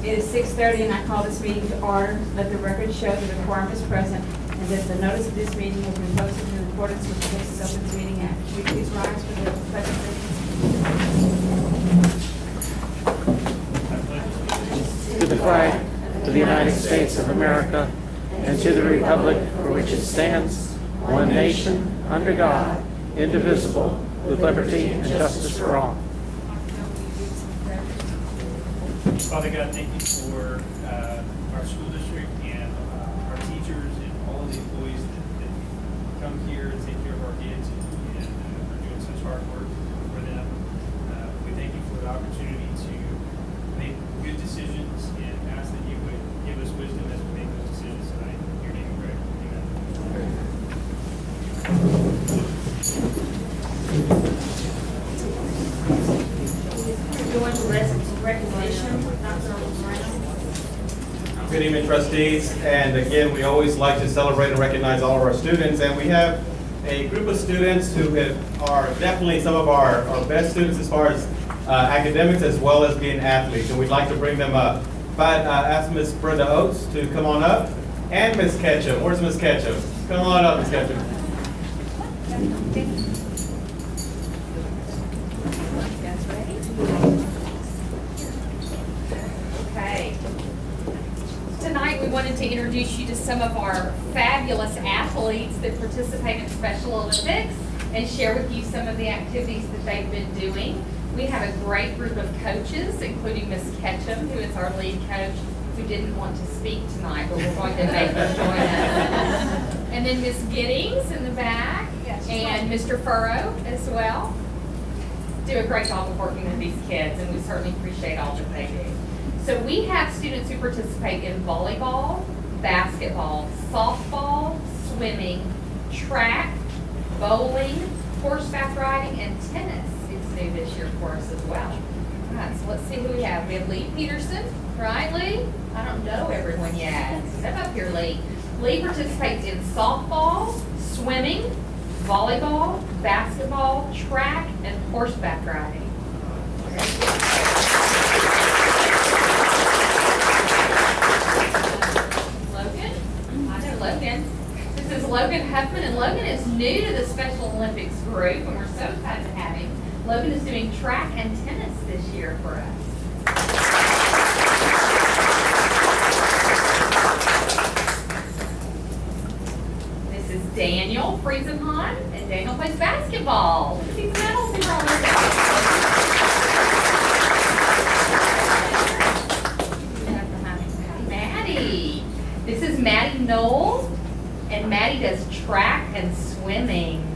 It is 6:30 and I call this meeting to order. Let the record show that the quorum is present and that the notice of this meeting has been posted in accordance with the Texas Open Meeting Act. Will you please rise for the pledge of allegiance? To the flag of the United States of America and to the republic for which it stands, one nation, under God, indivisible, with liberty and justice for all. Father God, thank you for our school district and our teachers and all of the employees that come here and take care of our kids and are doing such hard work for them. We thank you for the opportunity to make good decisions and ask that you would give us wisdom as we make those decisions tonight. In your name we pray. We're going to recognition. Good evening, trustees. And again, we always like to celebrate and recognize all of our students. And we have a group of students who are definitely some of our best students as far as academics as well as being athletes. And we'd like to bring them up. If I ask Miss Brenda Oates to come on up, and Miss Ketchum. Where's Miss Ketchum? Come on up, Miss Ketchum. Okay. Tonight we wanted to introduce you to some of our fabulous athletes that participate in Special Olympics and share with you some of the activities that they've been doing. We have a great group of coaches, including Miss Ketchum, who is our lead coach, who didn't want to speak tonight, but we're going to make her join us. And then Miss Giddings in the back, and Mr. Furrow as well. Do a great job of working with these kids, and we certainly appreciate all that they do. So we have students who participate in volleyball, basketball, softball, swimming, track, bowling, horseback riding, and tennis is new this year for us as well. All right, so let's see who we have. We have Lee Peterson, right, Lee? I don't know everyone yet. Step up here, Lee. Lee participates in softball, swimming, volleyball, basketball, track, and horseback riding. Logan? I know Logan. This is Logan Huffman, and Logan is new to the Special Olympics group, and we're so excited to have him. Logan is doing track and tennis this year for us. This is Daniel Friesenheim, and Daniel plays basketball. Look at these medals here on this. Maddie. This is Maddie Knowles, and Maddie does track and swimming.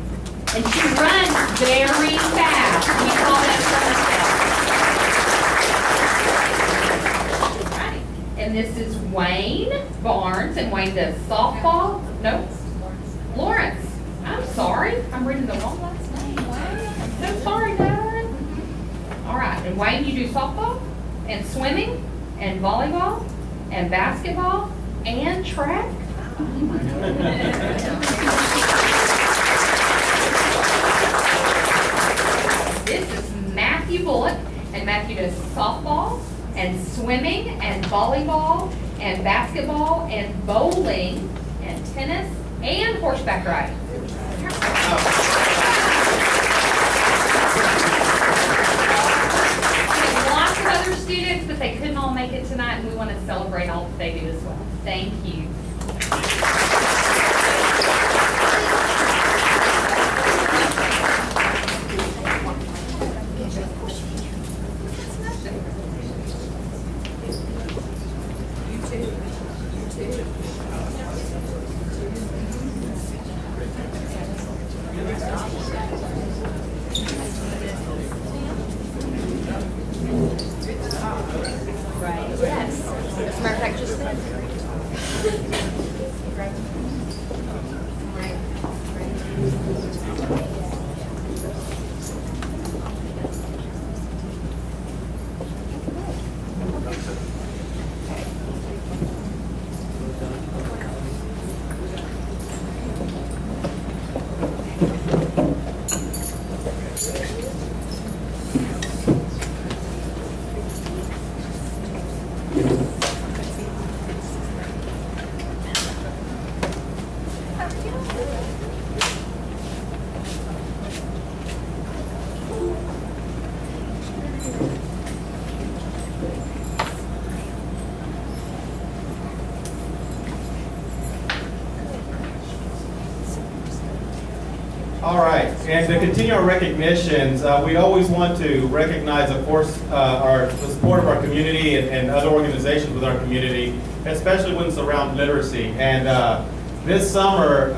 And she runs very fast. We call that fast. Right. And this is Wayne Barnes, and Wayne does softball. No, Lawrence. I'm sorry. I'm reading the wrong last name. I'm so sorry, Darren. All right. And Wayne, you do softball and swimming and volleyball and basketball and track. This is Matthew Bullock, and Matthew does softball and swimming and volleyball and basketball and bowling and tennis and horseback riding. Lots of other students, but they couldn't all make it tonight, and we want to celebrate all that they do as well. Thank you. Yes. As a matter of fact, just All right, and to continue our recognitions, we always want to recognize, of course, the support of our community and other organizations with our community, especially when it's around literacy. And this summer,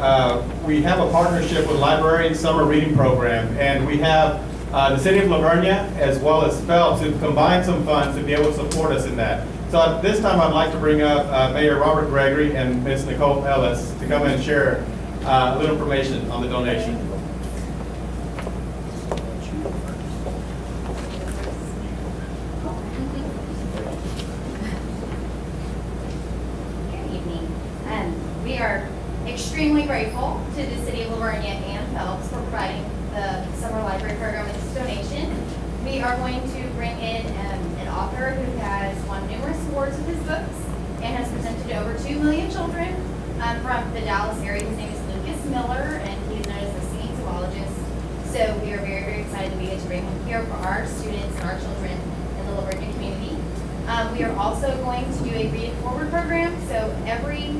we have a partnership with Librarian Summer Reading Program, and we have the City of Vernia as well as Phelps to combine some funds to be able to support us in that. So at this time, I'd like to bring up Mayor Robert Gregory and Ms. Nicole Ellis to come in and share a little information on the donation. Good evening. We are extremely grateful to the City of Vernia and Phelps for providing the summer library program with this donation. We are going to bring in an author who has won numerous awards with his books and has presented to over 2 million children from the Dallas area. His name is Lucas Miller, and he is known as the singing zoologist. So we are very, very excited to be able to bring him here for our students and our children in the La Vernia community. We are also going to do a Read It Forward program. So every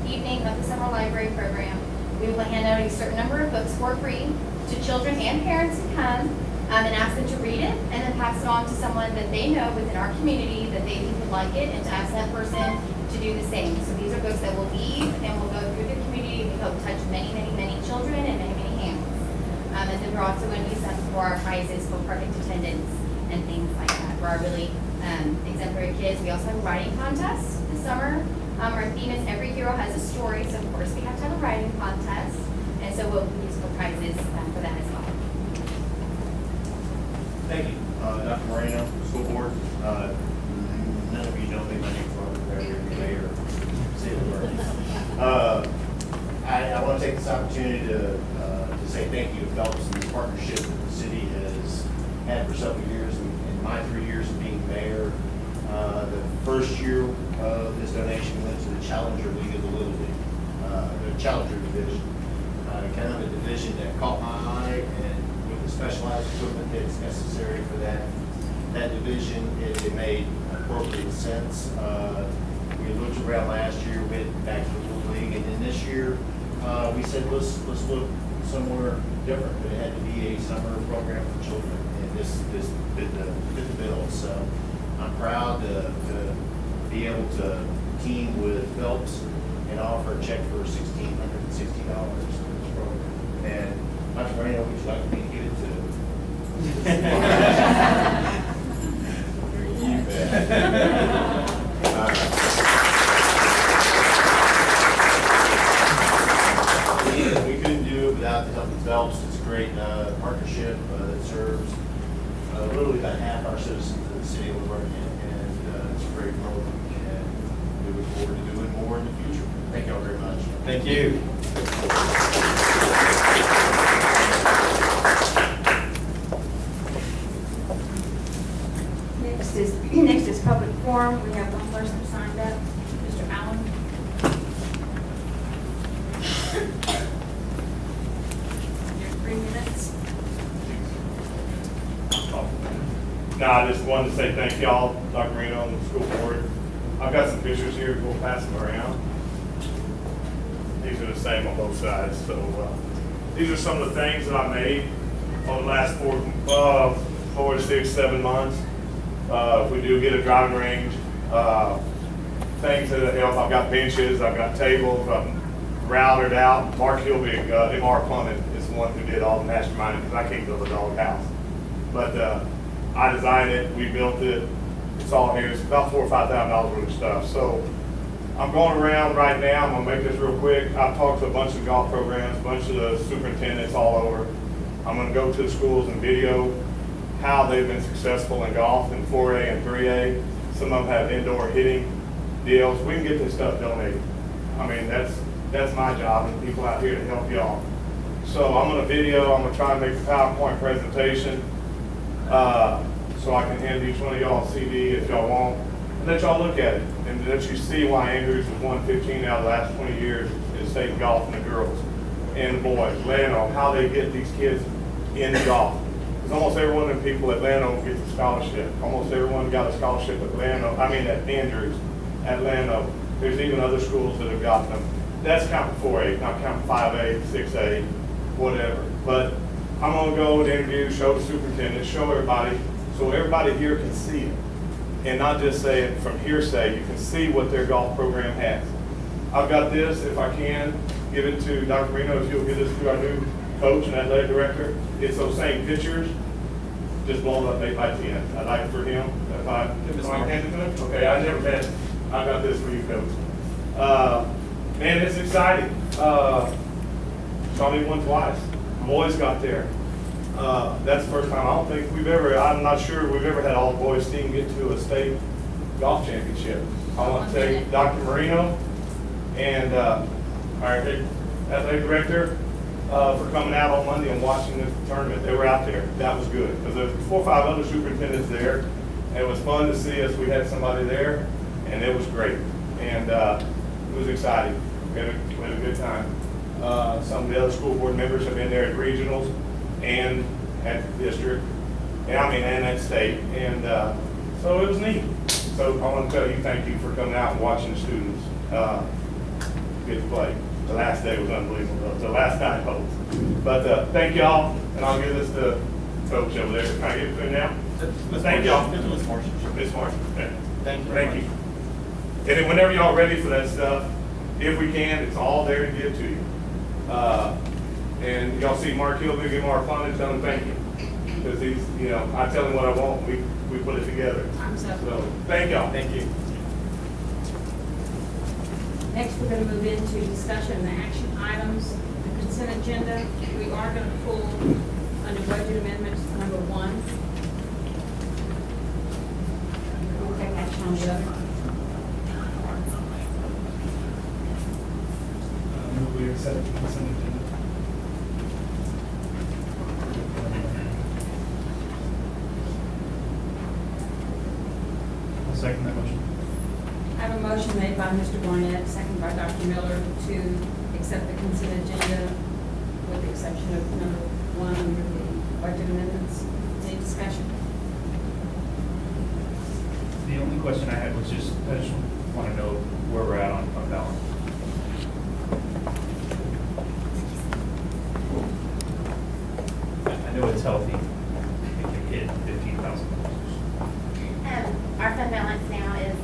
evening of the summer library program, we will hand out a certain number of books for free to children and parents who come and ask them to read it and then pass it on to someone that they know within our community that they think would like it, and to ask that person to do the same. So these are books that will leave and will go through the community. We hope touch many, many, many children and many, many hands. And then we're also going to use them for our prizes for perfect attendance and things like that for our really exemplary kids. We also have a writing contest this summer. Our theme is Every Hero Has a Story, so of course we have to have a writing contest, and so we'll use for prizes for that as well. Thank you, Dr. Moreno, school board. None of you know me, my name's Robert Gregory, Mayor of City of Vernia. I want to take this opportunity to say thank you to Phelps and this partnership that the city has had for several years. In my 3 years of being mayor, the first year of this donation went to the Challenger League of the Little League, the Challenger division. Kind of a division that caught my eye, and with the specialized equipment that's necessary for that division, it made appropriate sense. We looked around last year, went back to the Little League, and then this year we said let's look somewhere different, but it had to be a summer program for children, and this fit the bill. So I'm proud to be able to team with Phelps and offer a check for $1,660 for this program. And Dr. Moreno, would you like me to give it to? You bet. We couldn't do it without the help of Phelps. It's a great partnership that serves literally about half our citizens in the city of La Vernia, and it's a great program, and we look forward to doing more in the future. Thank you all very much. Thank you. Next is public forum. We have one person signed up, Mr. Allen. Your 3 minutes. No, I just wanted to say thank y'all, Dr. Marino and the school board. I've got some pictures here, we'll pass them around. These are the same on both sides. So these are some of the things that I made over the last 4 to 6, 7 months. If we do get a driving range, things that help. I've got benches, I've got tables, I've routed out. Mark Hilbig, MR Plumbing, is the one who did all the masterminding, because I can't build a dog house. But I designed it, we built it, it's all here. It's about $4,000 or $5,000 worth of stuff. So I'm going around right now, I'm gonna make this real quick. I've talked to a bunch of golf programs, a bunch of the superintendents all over. I'm gonna go to the schools and video how they've been successful in golf in 4A and 3A. Some of them have indoor hitting deals. We can get this stuff donated. I mean, that's my job, and people out here to help y'all. So I'm gonna video, I'm gonna try and make a PowerPoint presentation so I can hand each one of y'all a CD if y'all want, and let y'all look at it, and let you see why Andrews has won 15 out of the last 20 years in state golf, and the girls and the boys, laying on how they get these kids into golf. Because almost every one of them people at Llano gets a scholarship. Almost everyone got a scholarship at Llano, at Andrews, at Llano. There's even other schools that have gotten them. That's counting 4A, not counting 5A, 6A, whatever. But I'm gonna go and interview, show the superintendent, show everybody, so everybody here can see it. And not just say it from hearsay, you can see what their golf program has. I've got this, if I can, give it to Dr. Marino, if you'll give this to our new coach and athletic director. It's those same pictures, just blown up 8 by 10. I'd like it for him, if I hand it to him. Okay, I never met him. I got this for you, coach. Man, it's exciting. Saw me one twice. Boys got there. That's the first time, I don't think we've ever, I'm not sure we've ever had all boys team get to a state golf championship. I want to thank Dr. Marino and our athletic director for coming out on Monday and watching the tournament. They were out there. That was good because there was 4 or 5 other superintendents there. And it was fun to see us. We had somebody there, and it was great. And it was exciting. We had a good time. Some of the other school board members have been there at regionals and at the district, and at state. And so it was neat. So I want to tell you, thank you for coming out and watching the students get to play. The last day was unbelievable. The last night holds. But thank y'all, and I'll give this to Coach over there. Can I give it to him now? Thank y'all. Miss Marshall. Okay. Thank you. Thank you. And then whenever y'all ready for that stuff, if we can, it's all there to give to you. And y'all see Mark Hill, give Mark Fun and tell him thank you. Because he's, I tell him what I want, we put it together. So thank y'all. Thank you. Next, we're going to move into discussion of the action items, the consent agenda. We are going to pull under budget amendments number 1. We'll take action on the other. We accept the consent agenda. I'll second that motion. I have a motion made by Mr. Vernia, seconded by Dr. Miller to accept the consent agenda with the exception of number 1 under the budget amendments. Any discussion? The only question I had was I just want to know where we're at on balance. I know it's healthy. I think it hit $15,000. Our fund balance now is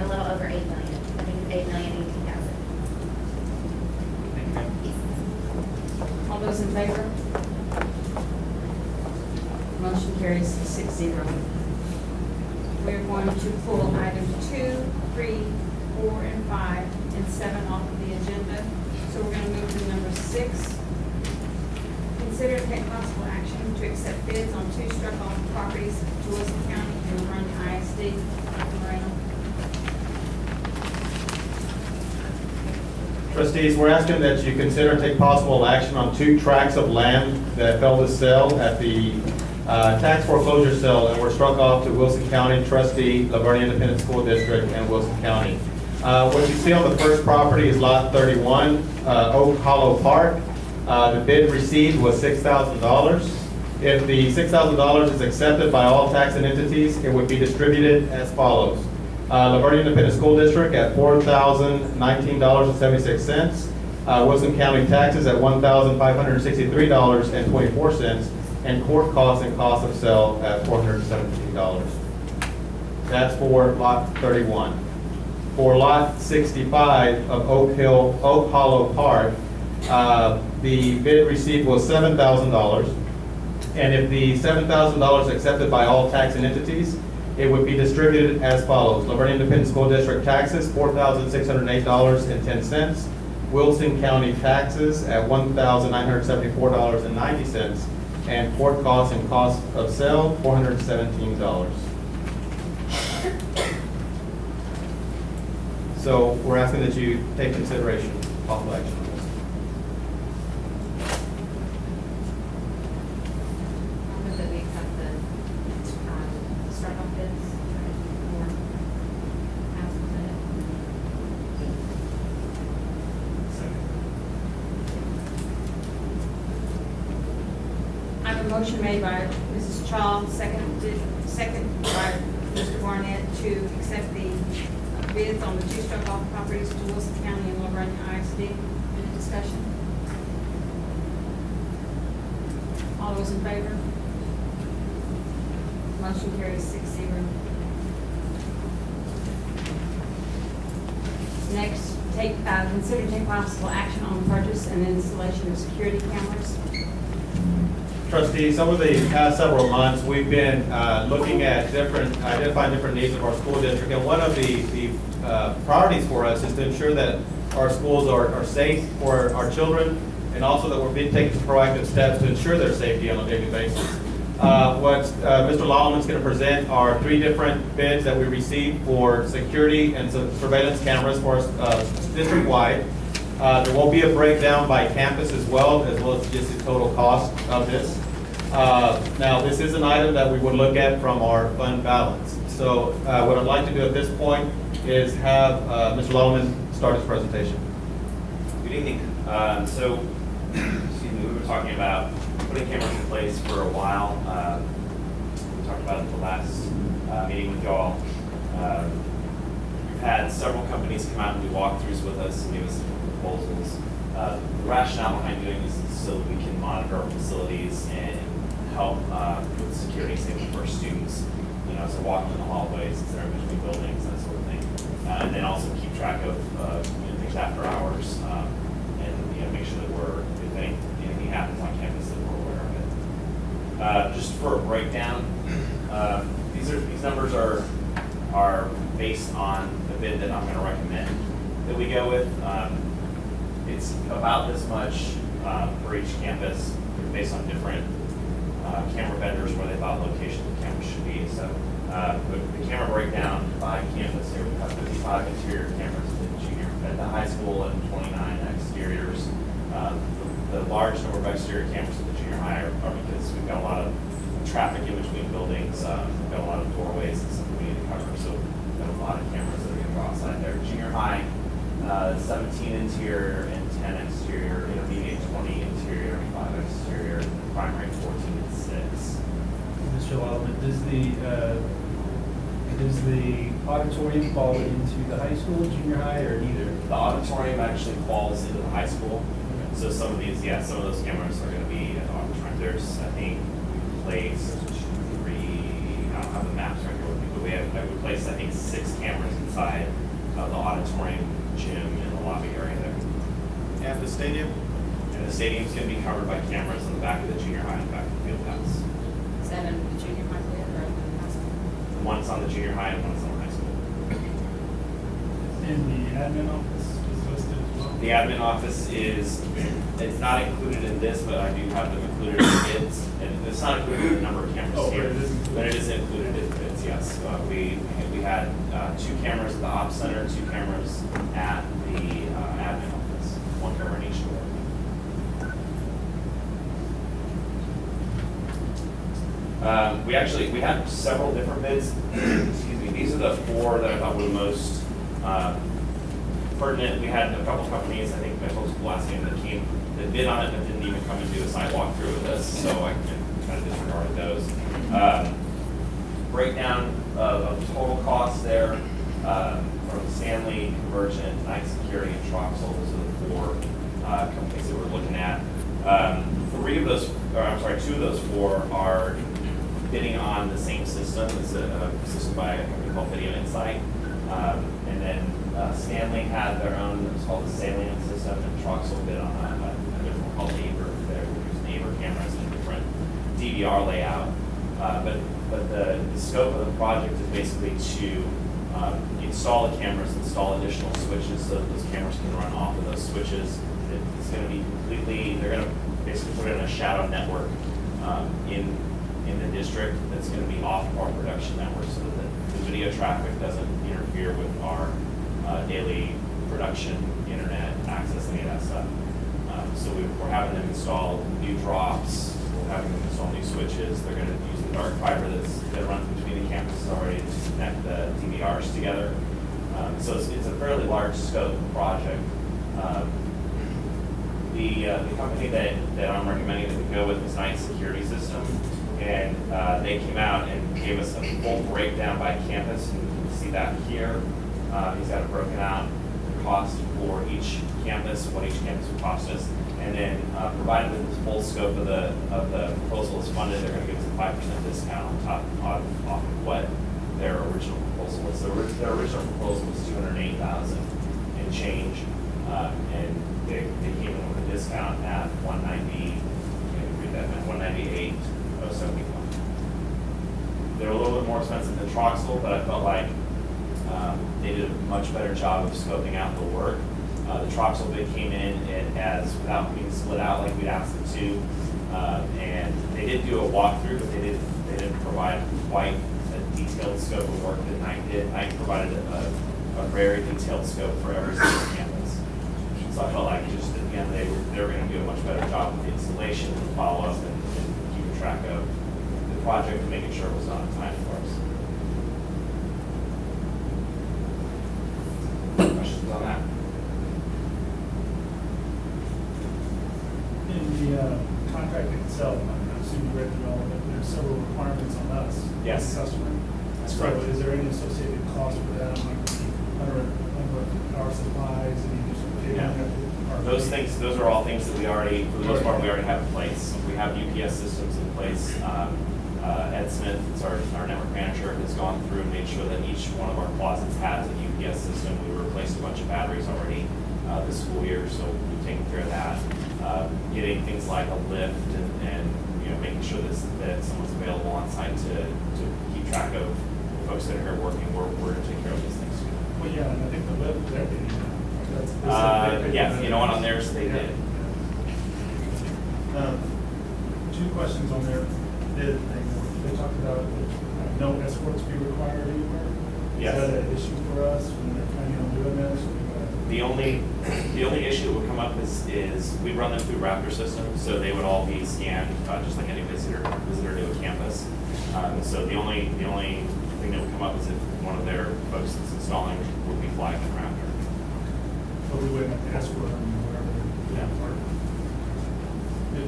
a little over $8 million. I think it's $8,018,000. Thank you. All those in favor? Motion carries 6-0. We're going to pull items 2, 3, 4, and 5, and 7 off of the agenda. So we're going to move to number 6. Consider to take possible action to accept bids on 2 struck-off properties to Wilson County and Vernia ISD. Dr. Moreno. Trustees, we're asking that you consider and take possible action on 2 tracts of land that fell to sell at the tax foreclosure sale that were struck off to Wilson County trustee, La Vernia Independent School District, and Wilson County. What you see on the first property is lot 31, Oak Hollow Park. The bid received was $6,000. If the $6,000 is accepted by all taxing entities, it would be distributed as follows. La Vernia Independent School District at $4,019.76. Wilson County taxes at $1,563.24. And court costs and cost of sale at $417. That's for lot 31. For lot 65 of Oak Hollow Park, the bid received was $7,000. And if the $7,000 is accepted by all taxing entities, it would be distributed as follows. La Vernia Independent School District taxes, $4,608.10. Wilson County taxes at $1,974.90. And court costs and cost of sale, $417. So we're asking that you take consideration, possible action on this. I'll move that we accept the strike-off bids for as presented. I have a motion made by Ms. Chaw, second by Mr. Barnett, to accept the bids on the two struck off properties to Wilson County and Vernia ISD. Any discussion? All those in favor? Motion carries 6-0. Next, consider to take possible action on the purchase and installation of security cameras. Trustees, over the past several months, we've been looking at identifying different needs of our school district. And one of the priorities for us is to ensure that our schools are safe for our children, and also that we're taking proactive steps to ensure their safety on a daily basis. What Mr. Lallman's going to present are 3 different bids that we received for security and surveillance cameras for us district-wide. There will be a breakdown by campus as well as just the total cost of this. Now, this is an item that we would look at from our fund balance. So what I'd like to do at this point is have Mr. Lallman start his presentation. Good evening. Excuse me, we were talking about putting cameras in place for a while. We talked about it at the last meeting with y'all. We've had several companies come out and do walkthroughs with us and give us proposals. The rationale behind doing this is so that we can monitor our facilities and help with security and safety for our students. You know, so walking in the hallways, as they're in between buildings, that sort of thing. And then also keep track of things after hours and make sure that if anything happens on campus, that we're aware of it. Just for a breakdown, these numbers are based on the bid that I'm going to recommend that we go with. It's about this much for each campus based on different camera vendors where they thought location of the camera should be. So the camera breakdown by campus here, we have 55 interior cameras at the high school and 29 exteriors. The large number of exterior cameras at the junior high are because we've got a lot of traffic in between buildings. We've got a lot of doorways and stuff we need to cover. So we've got a lot of cameras that are going to go outside there. Junior high, 17 interior and 10 exterior, intermediate 20 interior, 5 exterior, primary 14 and 6. Mr. Lallman, does the auditorium fall into the high school, junior high, or neither? The auditorium actually falls into the high school. So some of those cameras are going to be at the auditorium. There's, I think, we placed 3, I don't have the maps right here with me, but we placed, I think, 6 cameras inside of the auditorium, gym, and the lobby area there. And the stadium? And the stadium's going to be covered by cameras on the back of the junior high and back of the field house. Is that under the junior high bid or under the high school? One's on the junior high and one's on the high school. And the admin office is listed as well? The admin office it's not included in this, but I do have them included in bids. And it's not included in the number of cameras here, but it is included in bids, yes. We had 2 cameras at the ops center, 2 cameras at the admin office, 1 camera in each door. We had several different bids. Excuse me. These are the 4 that I thought were the most pertinent. We had a couple companies, I think I told you last game, that bid on it but didn't even come and do a sidewalk through with us, so I kind of disregarded those. Breakdown of total costs there from Stanley, Convergent, Night Security, and Troxel. Those are the 4 companies that we're looking at. 2 of those 4 are bidding on the same system. It's a system by a company called Video Insight. And then Stanley had their own, it's called the Salient system, and Troxel bid on a different one called Neighbor. They use Neighbor cameras and a different DVR layout. But the scope of the project is basically to install the cameras, install additional switches so that those cameras can run off of those switches. It's going to be they're going to basically put in a shadow network in the district that's going to be off of our production network so that the video traffic doesn't interfere with our daily production, internet access, any of that stuff. So we're having them install new drops, we're having them install new switches. They're going to use the dark fiber that runs between the campuses already to connect the DVRs together. So it's a fairly large scope project. The company that I'm recommending that we go with is Night Security System. And they came out and gave us a full breakdown by campus. And you can see that here. He's got it broken out, the cost for each campus, what each campus would cost us. And then provided that the full scope of the proposal is funded, they're going to give us a 5% discount on top off of what their original proposal was. So their original proposal was $208,000 and change, and they came in with a discount at $198,071. They're a little bit more expensive than Troxel, but I felt like they did a much better job of scoping out the work. The Troxel bid came in as without being split out like we'd asked them to, and they did do a walkthrough, but they didn't provide quite a detailed scope of work that Knight did. Knight provided a very detailed scope for every single campus. So I felt like just at the end they were going to do a much better job with the installation and follow up and keeping track of the project and making sure it was on time for us. Questions on that? In the contract itself, I'm assuming you read through all of it, there's several requirements on us. Yes. As a customer. That's So correct. is there any associated cost for that, like under power supplies, any Yeah. Those are all things that we already, for the most part, we already have in place. We have UPS systems in place. Ed Smith, it's our network manager, has gone through and made sure that each one of our closets has a UPS system. We replaced a bunch of batteries already this school year, so we've taken care of that. Getting things like a lift and making sure that someone's available on site to keep track of the folks that are here working. We're going to take care of those things too. Well, yeah, and I think the lift, they're getting, Yeah, on theirs they did. Two questions on their bid thing. They talked about no escorts be required anywhere. Yes. Is that an issue for us when they're planning on doing this? The only issue that would come up is we run them through Raptor system, so they would all be scanned just like any visitor to a campus. So the only thing that would come up is if one of their folks that's installing would be flagged in Raptor. But we wouldn't have to escort them wherever they're Yeah. parked.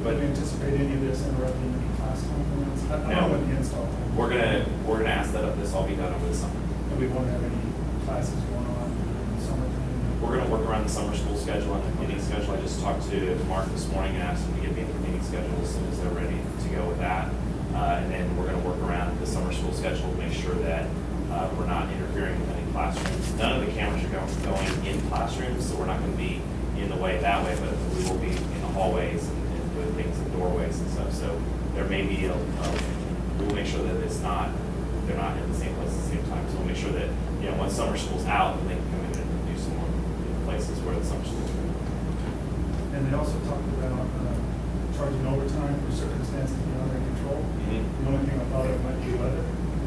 But we anticipate any of this interrupting any class time? I don't know when the install time. We're gonna ask that this all be done over the summer. And we won't have any classes going on in the summertime. We're gonna work around the summer school schedule and the meeting schedule. I just talked to Mark this morning and asked him to get me the meeting schedule as soon as they're ready to go with that. And then we're gonna work around the summer school schedule to make sure that we're not interfering with any classrooms. None of the cameras are going in classrooms, so we're not gonna be in the way that way, but we will be in the hallways and doing things in doorways and stuff. So there may be we'll make sure that they're not in the same place at the same time. So we'll make sure that, once summer school's out, then they can come in and do some more places where the summer school's going. And they also talked about charging overtime for circumstances beyond their control. The only thing I thought of might be weather.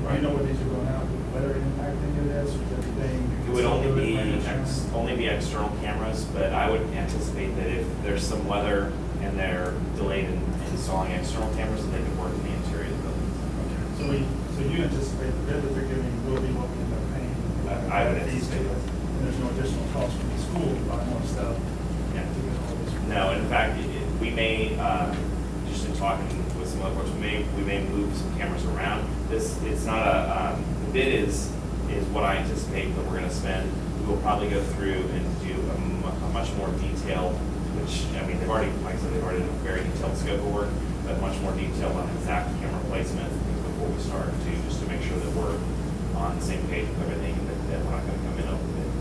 I know what these are going out, would weather impact any of this, or everything? It would only be external cameras, but I would anticipate that if there's some weather and they're delayed in installing external cameras, that they can work in the interior of the building. So you anticipate the bid that they're giving will be what we end up paying? I would anticipate that. And there's no additional cost from the school to buy more stuff? Yeah. To get all this. No, in fact, we may, just in talking with some other folks, we may move some cameras around. It's not the bid is what I anticipate that we're gonna spend. We will probably go through and do a much more detailed, which, they've already, like I said, they've already done a very detailed scope of work, but much more detailed on exact camera placement before we start just to make sure that we're on the same page with everything and that we're not gonna come in over bid.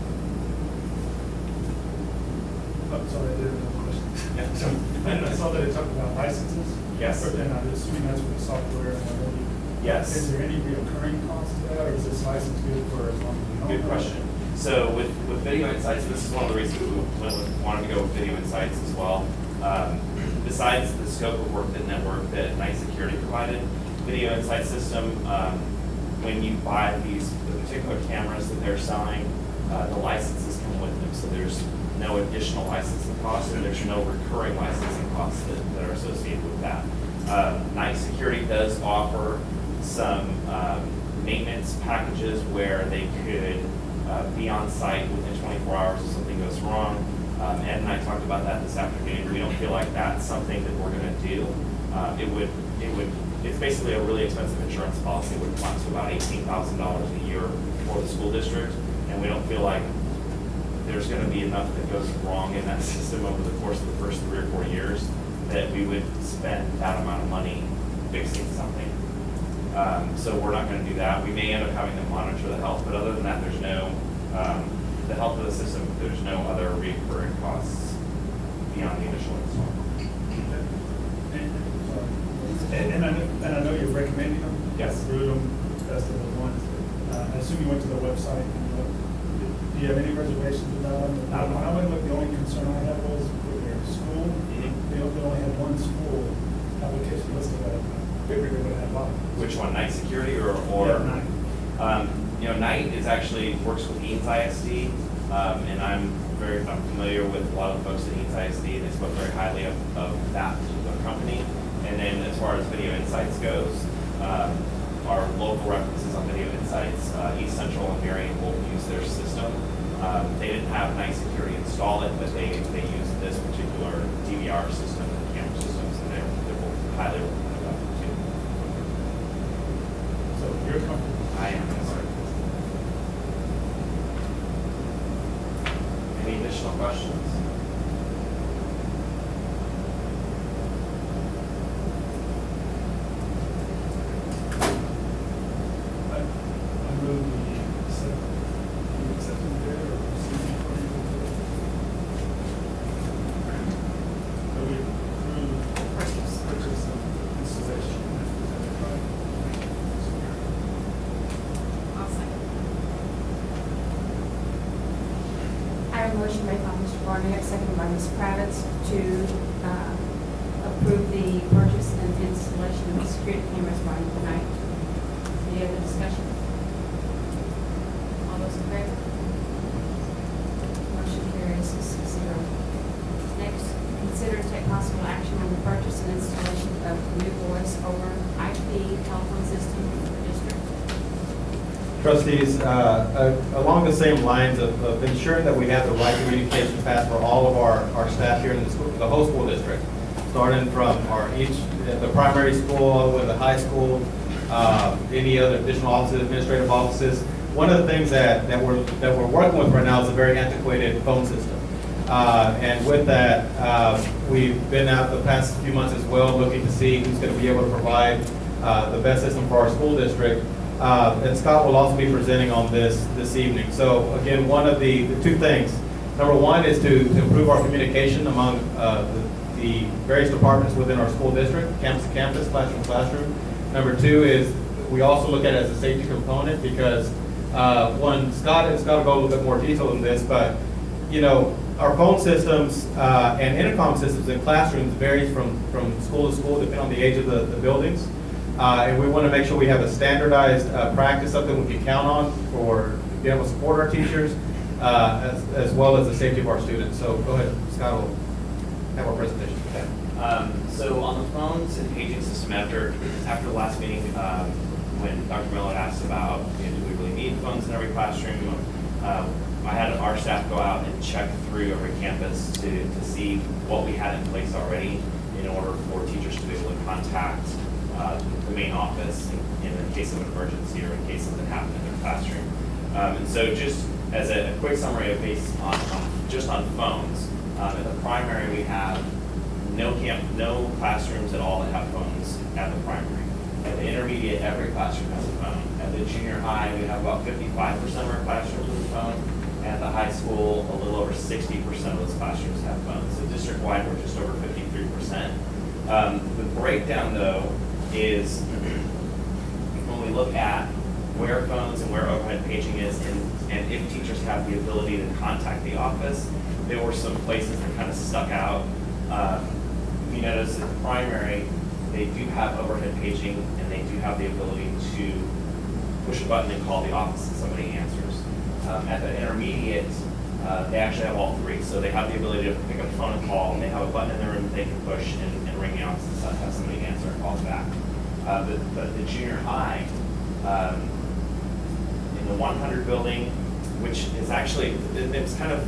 Oh, sorry, I did have another question. Yeah. And I saw that it talked about licenses. Yes. And I'm assuming that's for the software and whatever. Yes. Is there any recurring cost to that, or is this license good for as long as we own it? Good question. So with Video Insights, this is one of the reasons we wanted to go with Video Insights as well. Besides the scope of work that Night Security provided, Video Insight system, when you buy the particular cameras that they're selling, the licenses come with them. So there's no additional licensing costs, and there's no recurring licensing costs that are associated with that. Night Security does offer some maintenance packages where they could be on site within 24 hours if something goes wrong. Ed and I talked about that this afternoon. We don't feel like that's something that we're going to do. It would it's basically a really expensive insurance policy. It would come out to about $18,000 a year for the school district, and we don't feel like there's going to be enough that goes wrong in that system over the course of the first 3 or 4 years that we would spend that amount of money fixing something. So we're not going to do that. We may end up having to monitor the health, but other than that, there's no, the health of the system, there's no other recurring costs beyond the initial install. And I know you've recommended them. Yes. Through them, that's the ones. I assume you went to the website. And do you have any reservations about them? When I went, look, the only concern I had was with their school. They only had one school application listed. I figured they would have a lot. Which one, night security or? Yeah, night. You know, night is actually works with Eanes ISD, and I'm familiar with a lot of the folks at Eanes ISD. They spoke very highly of that particular company. And then as far as Video Insights goes, our local references on Video Insights, East Central and Marion will use their system. They didn't have night security install it, but they used this particular DVR system and camera systems, and they're both highly recommended about it too. So you're comfortable? I am, yes, sir. Any additional questions? I move the accepting bid or receiving that we approve purchase of installation as presented by. I'll second. I have a motion made by Mr. Vernia, seconded by Ms. Kravitz to approve the purchase and installation of security cameras by night. Any other discussion? All those in favor? Motion carries 6-0. Next, consider and take possible action on the purchase and installation of new voice over IP telephone system for the district. Trustees, along the same lines of ensuring that we have the right communication path for all of our staff here in the whole school district, starting from the primary school all the way to the high school, any other additional offices, administrative offices. One of the things that we're working with right now is a very antiquated phone system. And with that, we've been out the past few months as well looking to see who's going to be able to provide the best system for our school district. And Scott will also be presenting on this evening. So again, one of the two things. Number one is to improve our communication among the various departments within our school district, campus to campus, classroom to classroom. Number two is we also look at it as a safety component because Scott will go a little bit more detail in this, but you know, our phone systems and intercom systems in classrooms varies from school to school depending on the age of the buildings. And we want to make sure we have a standardized practice, something we can count on for being able to support our teachers, as well as the safety of our students. So go ahead, Scott will have our presentation. Okay. So on the phones and paging system, after the last meeting, when Dr. Miller asked about, do we really need phones in every classroom, I had our staff go out and check through every campus to see what we had in place already in order for teachers to be able to contact the main office in the case of an emergency or in case something happened in their classroom. And so just as a quick summary of based on just on phones, at the primary we have no classrooms at all that have phones at the primary. At the intermediate, every classroom has a phone. At the junior high, we have about 55% of our classrooms with a phone. At the high school, a little over 60% of those classrooms have phones. So district-wide, we're just over 53%. The breakdown, though, is when we look at where phones and where overhead paging is, and if teachers have the ability to contact the office, there were some places that kind of stuck out. You notice at the primary, they do have overhead paging, and they do have the ability to push a button and call the office and somebody answers. At the intermediate, they actually have all three. So they have the ability to pick up the phone and call, and they have a button in their room that they can push and ring the office and have somebody answer and call back. But the junior high, in the 100 building, which is actually, it's kind of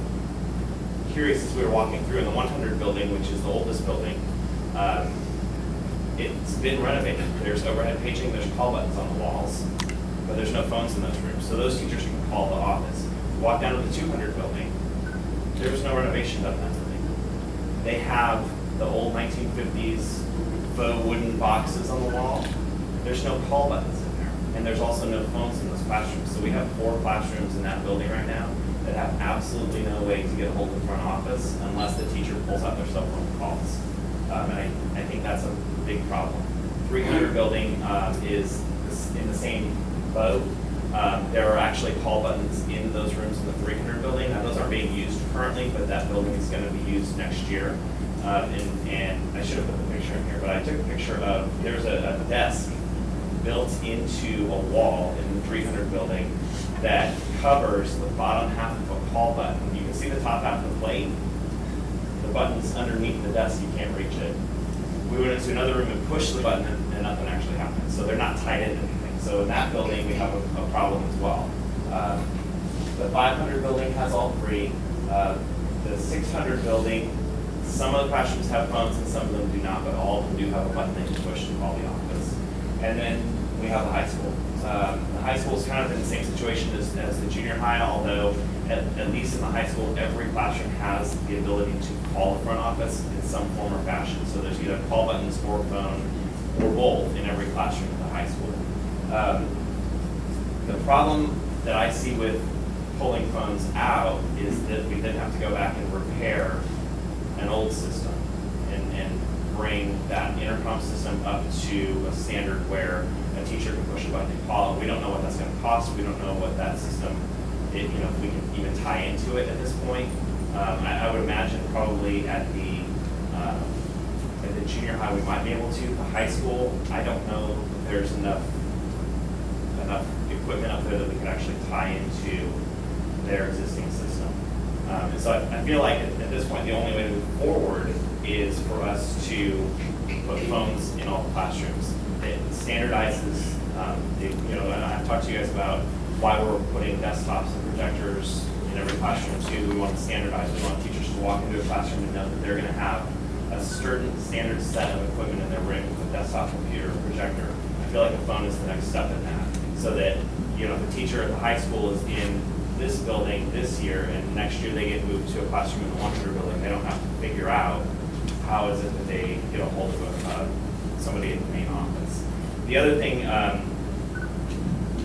curious as we were walking through, in the 100 building, which is the oldest building, It's been renovated. There's overhead paging, there's call buttons on the walls, but there's no phones in those rooms. So those teachers can call the office. Walk down to the 200 building, there was no renovation done in that building. They have the old 1950s faux wooden boxes on the wall. There's no call buttons in there. And there's also no phones in those classrooms. So we have 4 classrooms in that building right now that have absolutely no way to get a hold of the front office unless the teacher pulls out their cell phone and calls. And I think that's a big problem. 300 building is in the same boat. There are actually call buttons in those rooms in the 300 building. Now, those aren't being used currently, but that building is going to be used next year. And I should have put the picture in here, but I took a picture of, there's a desk built into a wall in the 300 building that covers the bottom half of a call button. You can see the top half of the plate. The button's underneath the desk, you can't reach it. We went into another room and pushed the button and nothing actually happened. So they're not tied into anything. So in that building, we have a problem as well. The 500 building has all 3. The 600 building, some of the classrooms have phones and some of them do not, but all of them do have a button they can push to call the office. And then we have the high school. The high school is kind of in the same situation as the junior high, although at least in the high school, every classroom has the ability to call the front office in some form or fashion. So there's either call buttons or phone or both in every classroom at the high school. The problem that I see with pulling phones out is that we then have to go back and repair an old system and bring that intercom system up to a standard where a teacher can push a button and call it. We don't know what that's going to cost. We don't know what that system, if we can even tie into it at this point. I would imagine probably at the junior high we might be able to. The high school, I don't know if there's enough equipment up there that we could actually tie into their existing system. And so I feel like at this point the only way to move forward is for us to put phones in all the classrooms. It standardizes, and I've talked to you guys about why we're putting desktops and projectors in every classroom too. We want to standardize. We want teachers to walk into a classroom and know that they're going to have a certain standard set of equipment in their room with a desktop computer or projector. I feel like a phone is the next step in that, so that if a teacher at the high school is in this building this year and next year they get moved to a classroom in the 100 building, they don't have to figure out how is it that they get a hold of somebody in the main office. The other thing, I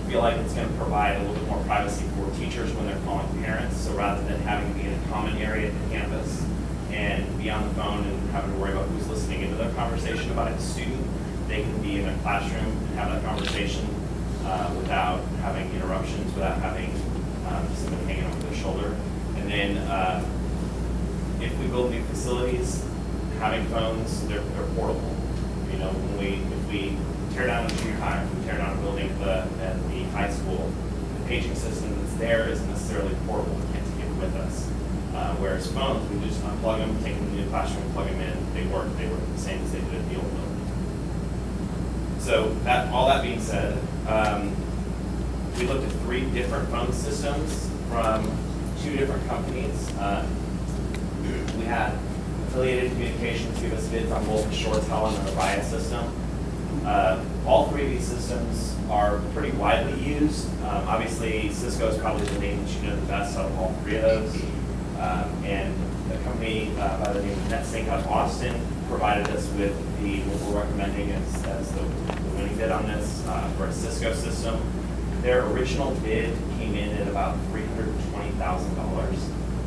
feel like it's going to provide a little bit more privacy for teachers when they're calling parents. So rather than having to be in a common area at the campus and be on the phone and having to worry about who's listening into their conversation about a student, they can be in a classroom and have that conversation without having interruptions, without having someone hanging over their shoulder. And then if we build new facilities, having phones, they're portable. If we tear down a junior high, if we tear down a building at the high school, the paging system that's there isn't necessarily portable. We can't take it with us. Whereas phones, we just unplug them, take them to the new classroom, plug them in, they work the same as they did at the old building. So all that being said, we looked at 3 different phone systems from 2 different companies. We had Affiliated Communications give us bids on both the Shortell and the Avaya system. All 3 of these systems are pretty widely used. Obviously, Cisco is probably the name that you know the best out of all 3 of those. And a company by the name of NetSync out of Austin provided us with what we're recommending as the winning bid on this for a Cisco system. Their original bid came in at about $320,000.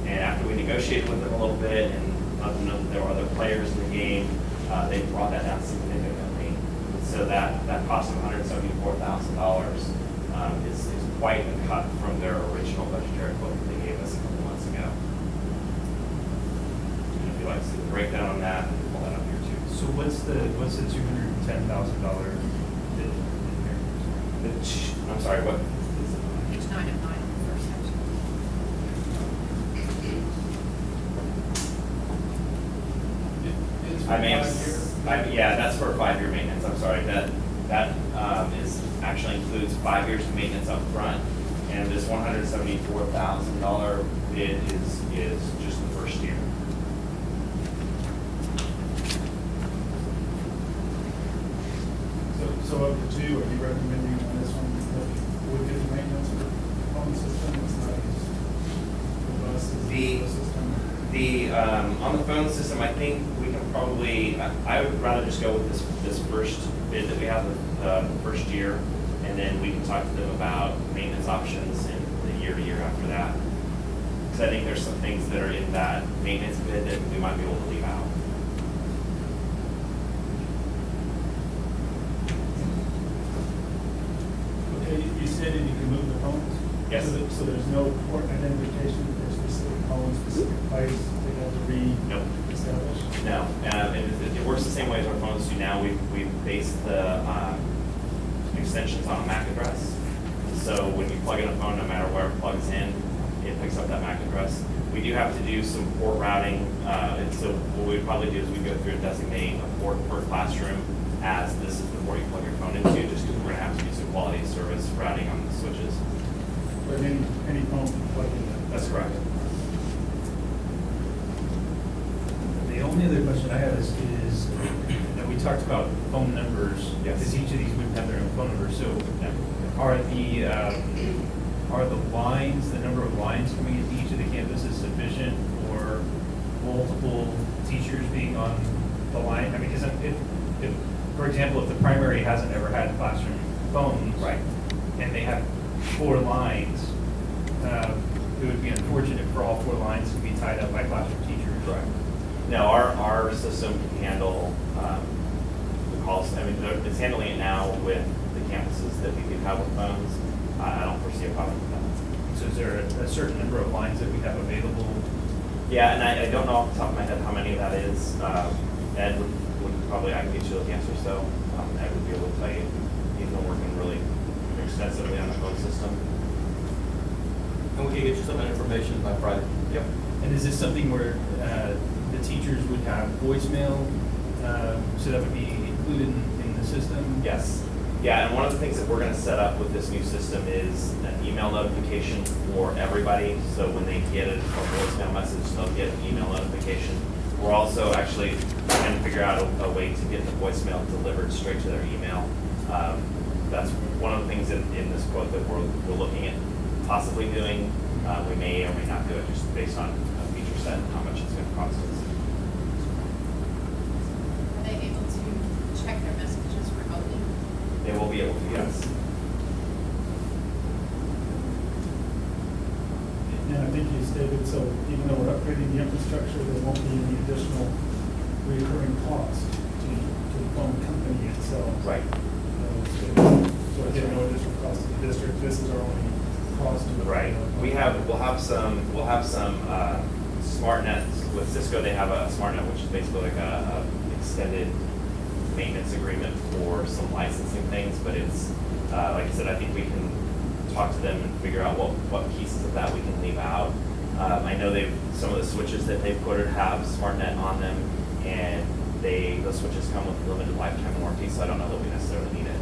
And after we negotiated with them a little bit and let them know that there were other players in the game, they brought that down significantly. So that cost of $174,000 is quite a cut from their original budgetary quote that they gave us a couple months ago. And if you'd like to see the breakdown on that, pull that up here too. So what's the $210,000 bid in here? I'm sorry, what is it? Page 9 of 9, first section. It's I may have, 5 years. yeah, that's for 5-year maintenance. I'm sorry. That is actually includes 5 years of maintenance up front, and this $174,000 bid is just the first year. So of the two, are you recommending on this one, would get the maintenance for the phone system? It's not as robust as the other system? On the phone system, I think we can probably, I would rather just go with this first bid that we have, the first year, and then we can talk to them about maintenance options in the year to year after that. Because I think there's some things that are in that maintenance bid that we might be able to leave out. Okay, you said that you can move the phones? Yes. So there's no port identification for specific phones, specific place they have to Nope. re-establish? No, and it works the same way as our phones do now. We base the extensions on a MAC address. So when you plug in a phone, no matter where it plugs in, it picks up that MAC address. We do have to do some port routing, and so what we'd probably do is we'd go through and designate a port per classroom as this is the port you plug your phone into, just because we're gonna have to do some quality of service routing on the switches. But any phone can plug in? That's correct. The only other question I have is, that we talked about phone numbers. Yes. Because each of these would have their own phone number, so are the lines, the number of lines coming into each of the campuses sufficient for multiple teachers being on the line? I mean, because if, for example, if the primary hasn't ever had classroom phones. Right. And they have 4 lines, it would be unfortunate for all 4 lines to be tied up by classroom teachers. Correct. No, our system can handle the calls. I mean, it's handling it now with the campuses that we do have with phones. I don't foresee a problem with that. So is there a certain number of lines that we have available? Yeah, and I don't know off the top of my head how many of that is. Ed would probably, I can get you the answer, so Ed would be able to tell you. He's been working really extensively on the phone system. And we can get you some information by Friday. Yep. And is this something where the teachers would have voicemail, so that would be included in the system? Yes. Yeah, and one of the things that we're going to set up with this new system is an email notification for everybody. So when they get a voicemail message, they'll get an email notification. We're also actually trying to figure out a way to get the voicemail delivered straight to their email. That's one of the things in this quote that we're looking at possibly doing. We may or may not do it just based on a feature set and how much it's going to cost us. Are they able to check their messages remotely? They will be able to, yes. And I think you stated, so even though we're upgrading the infrastructure, there won't be any additional recurring cost to the phone company itself. Right. So again, no additional cost to the district, this is our only cost to the. Right. We'll have some smart nets with Cisco. They have a smart net, which is basically like a extended maintenance agreement for some licensing things. But it's like I said, I think we can talk to them and figure out what pieces of that we can leave out. I know some of the switches that they've quoted have smart net on them, and those switches come with limited lifetime warranty. So I don't know that we necessarily need it.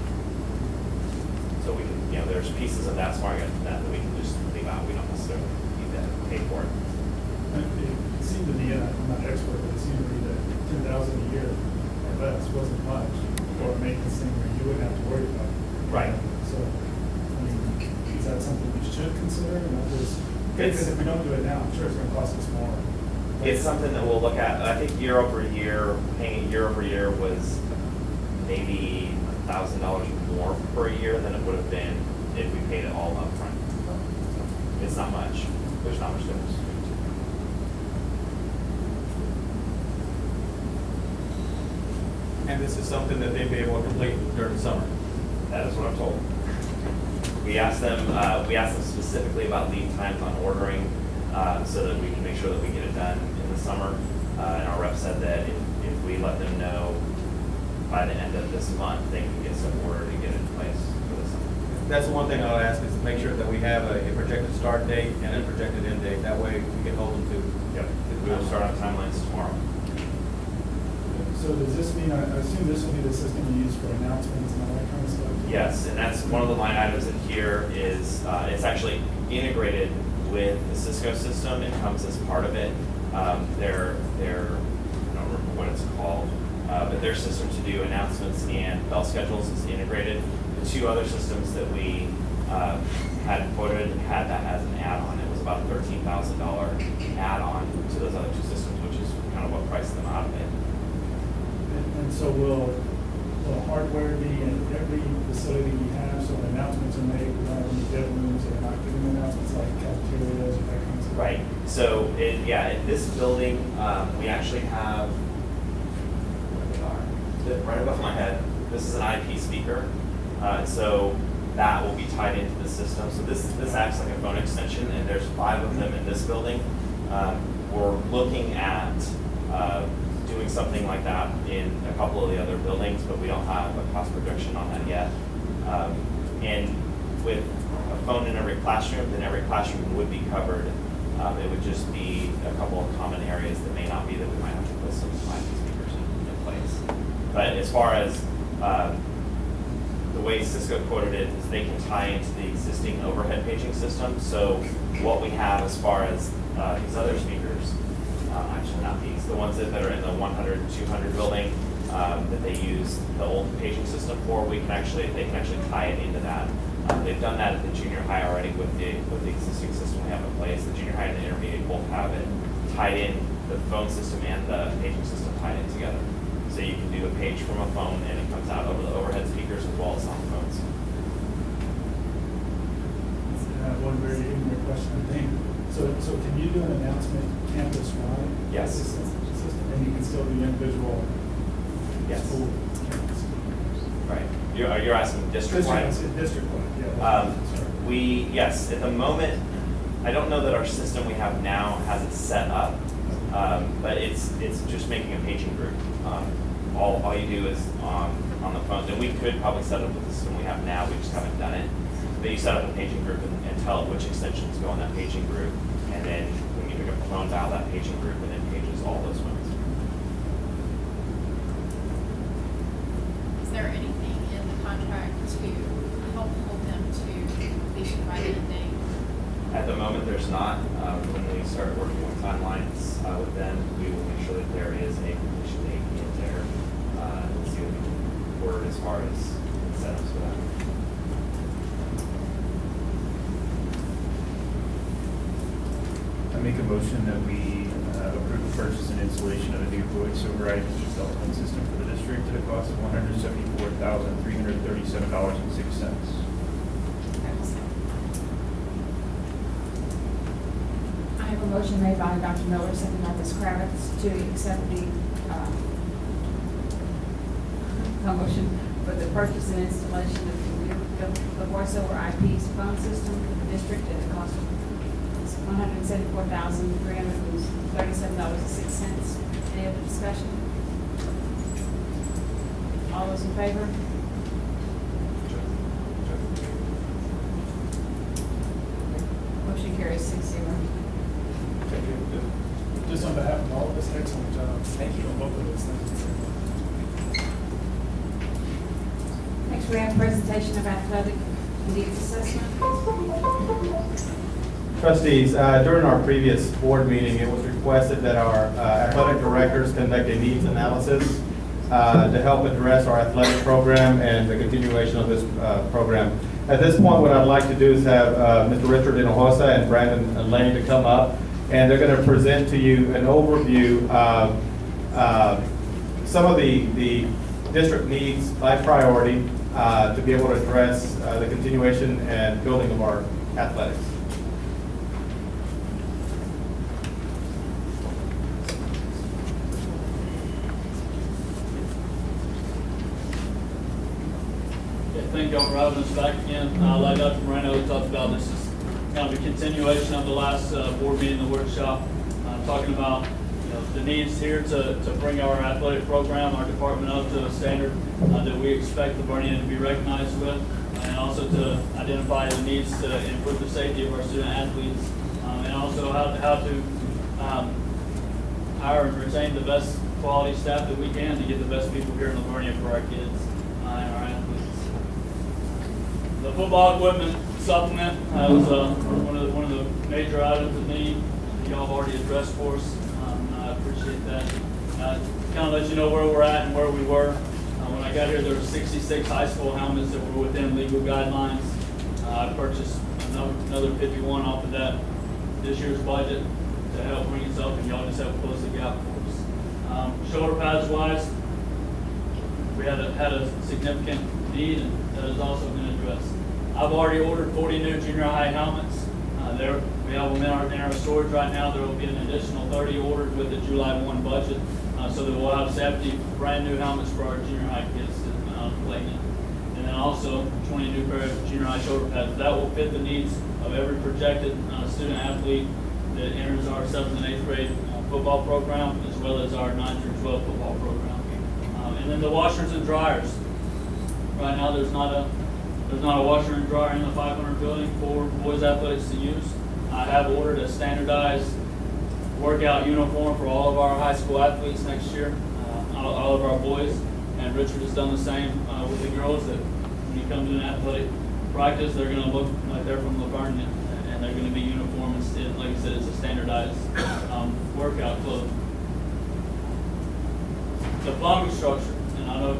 So we can, there's pieces of that smart net that we can just leave out. We don't necessarily need to pay for it. It seemed to me, I'm not an expert, but it seemed to me that 10,000 a year or less wasn't much for a maintenance thing where you wouldn't have to worry about it. Right. So, I mean, is that something we should consider? Because if we don't do it now, I'm sure it's gonna cost us more. It's something that we'll look at. I think year over year, paying it year over year was maybe $1,000 more per year than it would have been if we paid it all up front. So it's not much. There's not much difference. And this is something that they'd be able to complete during the summer. That is what I'm told. We asked them specifically about lead times on ordering, so that we can make sure that we get it done in the summer. And our rep said that if we let them know by the end of this month, they can get some order to get it in place for the summer. That's the one thing I'll ask is to make sure that we have a projected start date and a projected end date. That way we can hold them to. Yep. We will start on timelines tomorrow. So does this mean, I assume this will be the system you use for announcements and all that kind of stuff? Yes, and that's one of the line items in here is, it's actually integrated with the Cisco system. It comes as part of it. I don't remember what it's called. but their system to do announcements and bell schedules is integrated. The two other systems that we had quoted had that as an add-on. It was about a $13,000 add-on to those other two systems, which is kind of what priced them out of it. And so will hardware be in every facility we have, so when announcements are made, we're not in the dead rooms, and not doing announcements like cafeterias or that kind of stuff? Right. So, in this building, we actually have, right above my head, this is an IP speaker. So that will be tied into the system. So this acts like a phone extension, and there's 5 of them in this building. We're looking at doing something like that in a couple of the other buildings, but we don't have a cost projection on that yet. And with a phone in every classroom, then every classroom would be covered. It would just be a couple of common areas that may not be, that we might have to put some IP speakers in place. But as far as the way Cisco quoted it, is they can tie into the existing overhead paging system. So what we have as far as these other speakers, actually not these, the ones that are in the 100, 200 building that they use the old paging system for, they can actually tie it into that. They've done that at the junior high already with the existing system we have in place. The junior high and the intermediate both have it tied in, the phone system and the paging system tied in together. So you can do a page from a phone and it comes out over the overhead speakers as well as on phones. I have one very ignorant question, I think. So can you do an announcement campus-wide? Yes. And you can still do individual Yes. school campus? Right. You're asking district-wide? District-wide, yeah. Sorry. Yes, at the moment, I don't know that our system we have now has it set up, but it's just making a paging group. All you do is on the phones, and we could probably set up with the system we have now, we just haven't done it. But you set up a paging group and tell it which extensions go in that paging group, and then when you pick up the phone, dial that paging group, and then pages all those phones. Is there anything in the contract to help hold them to completion by the date? At the moment, there's not. When we start working with timelines with them, we will make sure that there is a completion date in there. Let's see what we can word as far as incentives for that. I make a motion that we approve the purchase and installation of a new voice over IP telephone system for the district at a cost of $174,337.06. I have a motion made by Dr. Miller, seconded by Ms. Kravitz, to accept the motion for the purchase and installation of the voice over IP phone system for the district at a cost of $174,337.06. Any other discussion? All those in favor? Motion carries 6-0. Just on behalf of all of us, excellent job. Thank you on both of those things. Next, we have a presentation of athletic needs assessment. Trustees, during our previous board meeting, it was requested that our athletic directors conduct a needs analysis to help address our athletic program and the continuation of this program. At this point, what I'd like to do is have Mr. Richard Hinojosa and Brandon Lane to come up, and they're going to present to you an overview of some of the district needs by priority to be able to address the continuation and building of our athletics. Thank y'all for having us back again. Like Dr. Moreno talked about, this is kind of a continuation of the last board meeting, the workshop, talking about the needs here to bring our athletic program, our department up to a standard that we expect the Vernia to be recognized with, and also to identify the needs to improve the safety of our student athletes, and also how to hire and retain the best quality staff that we can to get the best people here in the Vernia for our kids and our athletes. The football equipment supplement was one of the major items of need that y'all have already addressed for us. I appreciate that. Kind of let you know where we're at and where we were. When I got here, there were 66 high school helmets that were within legal guidelines. I purchased another 51 off of that this year's budget to help bring us up, and y'all just help close the gap for us. Shoulder pads wise, we had a significant need, and that has also been addressed. I've already ordered 40 new junior high helmets. We have them in our storage right now. There will be an additional 30 ordered with the July 1 budget, so that we'll have 70 brand new helmets for our junior high kids to play in. And then also 20 new pair of junior high shoulder pads. That will fit the needs of every projected student athlete that enters our 7th and 8th grade football program, as well as our 9 through 12 football program. And then the washers and dryers. Right now, there's not a washer and dryer in the 500 building for boys athletics to use. I have ordered a standardized workout uniform for all of our high school athletes next year, all of our boys. And Richard has done the same with the girls, that when you come to an athletic practice, they're going to look like they're from Vernia, and they're going to be uniform instead. Like I said, it's a standardized workout clothing. The plumbing structure, and I know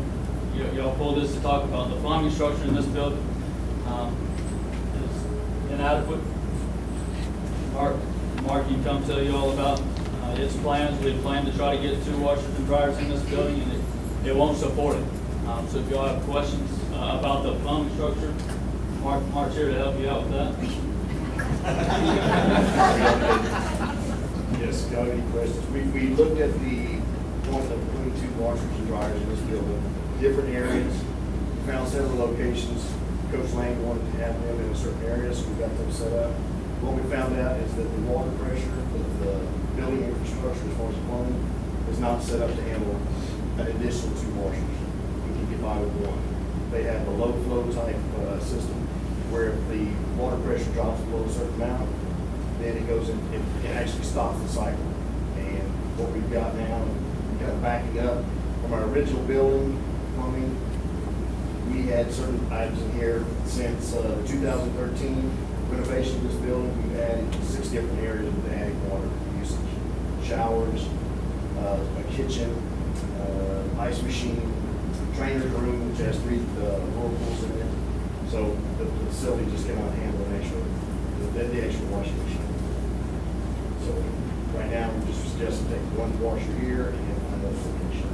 y'all pulled this to talk about, the plumbing structure in this building is inadequate. Mark can come tell you all about its plans. We had planned to try to get 2 washers and dryers in this building, and it won't support it. So if y'all have questions about the plumbing structure, Mark's here to help you out with that. Yes, if y'all have any questions. We looked at the one of putting 2 washers and dryers in this building, different areas, found several locations. Coach Lang wanted to have them in a certain area, so we got them set up. What we found out is that the water pressure, the building infrastructure as far as plumbing, is not set up to handle an additional 2 washers. We can get by with 1. They have a low flow type system where if the water pressure drops below a certain amount, then it goes in, it actually stops the cycle. And what we've got now, kind of backing up from our original building plumbing, we had certain items in here since the 2013 renovation of this building. We've added 6 different areas with added water usage: showers, a kitchen, ice machine, trainer's room, which has 3 whirlpools in it. So the facility just cannot handle the extra washing machine. So right now, we just suggest to take 1 washer here and another location.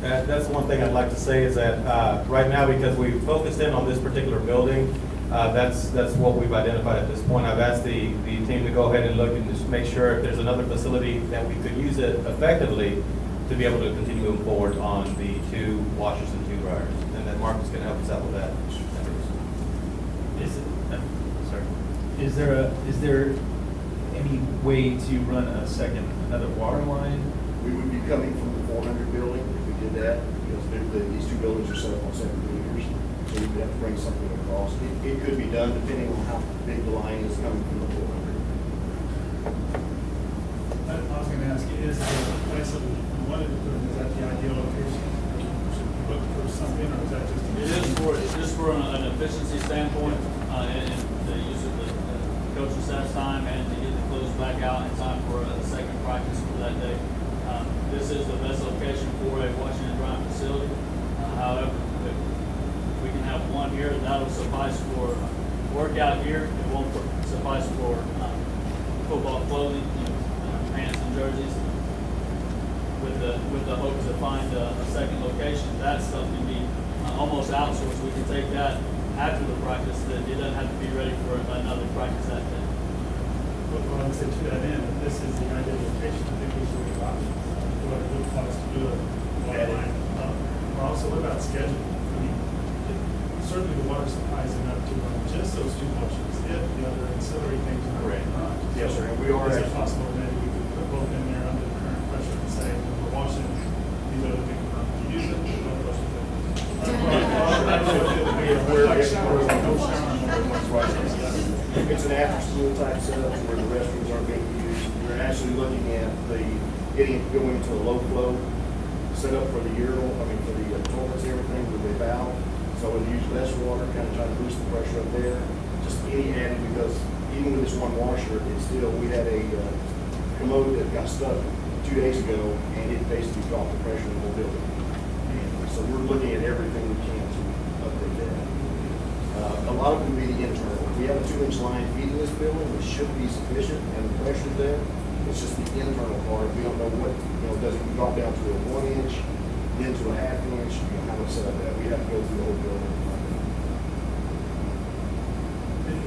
That's one thing I'd like to say is that right now, because we focused in on this particular building, that's what we've identified at this point. I've asked the team to go ahead and look and just make sure if there's another facility that we could use it effectively to be able to continue moving forward on the 2 washers and 2 dryers. And then Mark is going to help us out with that. Is there any way to run another water line? We would be coming from the 400 building if we did that, because these 2 buildings are set up on separate meters, so we would have to bring something across. It could be done depending on how big the line is coming from the 400. I was going to ask you, is the place that we wanted to put in, is that the ideal location? Should we look for something, or is that just? It's just for an efficiency standpoint, and the use of the coaching staff's time, and to get the clothes back out in time for a second practice for that day. This is the best location for a washing and drying facility. However, if we can have 1 here, that'll suffice for workout here. It won't suffice for football clothing, pants and jerseys. With the hope to find a second location, that stuff can be almost outsourced. We can take that after the practice. That it doesn't have to be ready for another practice that day. Well, I would say to that end, if this is the ideal location, I think we should look at options. What it would cost to do a water line. Or also, what about scheduling? I mean, certainly the water supply is enough to run just those 2 washers. If the other ancillary things are not. Yes, sir. And we are Is it actually- possible that we could put both in there under the current pressure and say, we're washing, these are the things we're not to use it, no pressure. It's an after-school type setup where the restrooms aren't being used. We're actually looking at going into a low flow setup for the urinal, for the toilets and everything with the valve. So we'll use less water, kind of try to boost the pressure up there. Just any added, because even with this 1 washer, it's still, we had a commode that got stuck 2 days ago, and it basically dropped the pressure in the whole building. And so we're looking at everything we can to update that. A lot of it will be the internal. We have a 2-inch line feeding this building, which should be sufficient, and the pressure's there. It's just the internal part. We don't know what, does it drop down to a 1 inch, then to a 1/2 inch, how to set up that. We have to go through the whole building.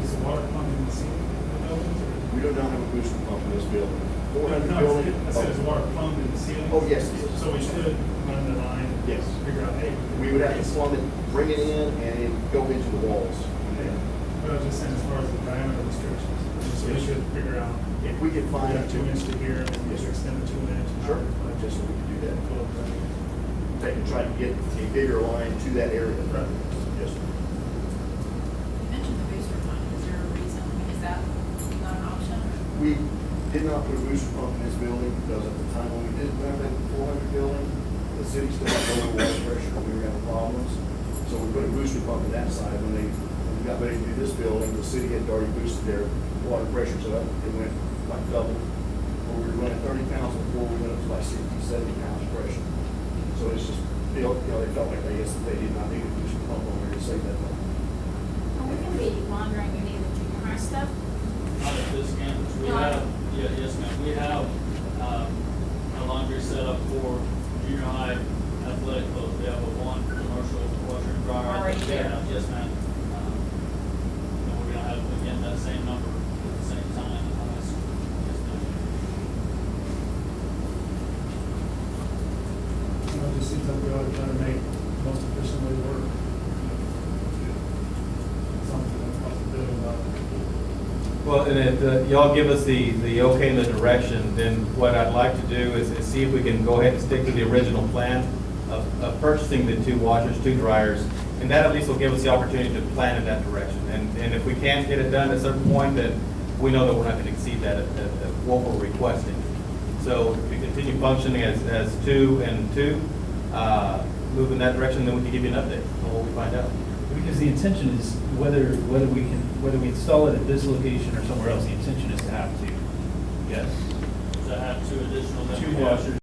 Is the water pump in the ceiling of the buildings, or? We do not have a booster pump in this building. No, 400 building. I said, is the water pump in the ceiling? Oh, yes, it is. So we should run the line? Yes. Figure out, hey. We would have to plumb it, bring it in, and it go into the walls. Yeah. But I was just saying, as far as the diameter restrictions, so we should figure out. If we could find a 2 inch to here, and then just extend the 2 inch. Sure, just so we can do that. They can try to get a bigger line to that area. Right. Yes, sir. You mentioned the booster pump, is there a reason, is that not an option? We did not put a booster pump in this building because at the time when we did renovate the 400 building, the city still had low water pressure, we were having problems. So we put a booster pump in that side. When we got ready to do this building, the city had already boosted their water pressures up. It went like double. Where we were running 30 pounds before, we went up to like 60, 70 pounds pressure. So it's just, they felt like they did not need a booster pump on there to save that money. Are we gonna be monitoring any of the junior high stuff? Not at this campus, we No. have, yes ma'am, we have, a laundry set up for junior high athletic clothes. We have a one commercial washer and dryer. Already there. Yes ma'am. And we're gonna have, again, that same number at the same time. Yes, ma'am. It just seems like we ought to try to make the most efficient way to work. Something that's possible about it. Well, and if y'all give us the okay and the direction, then what I'd like to do is see if we can go ahead and stick to the original plan of purchasing the 2 washers, 2 dryers, and that at least will give us the opportunity to plan in that direction. And if we can't get it done at a certain point, then we know that we're not going to exceed that at what we're requesting. So if we continue functioning as 2 and 2, move in that direction, then we can give you an update on what we find out. Because the intention is, whether we install it at this location or somewhere else, the intention is to have to, yes? To have 2 additional Two washers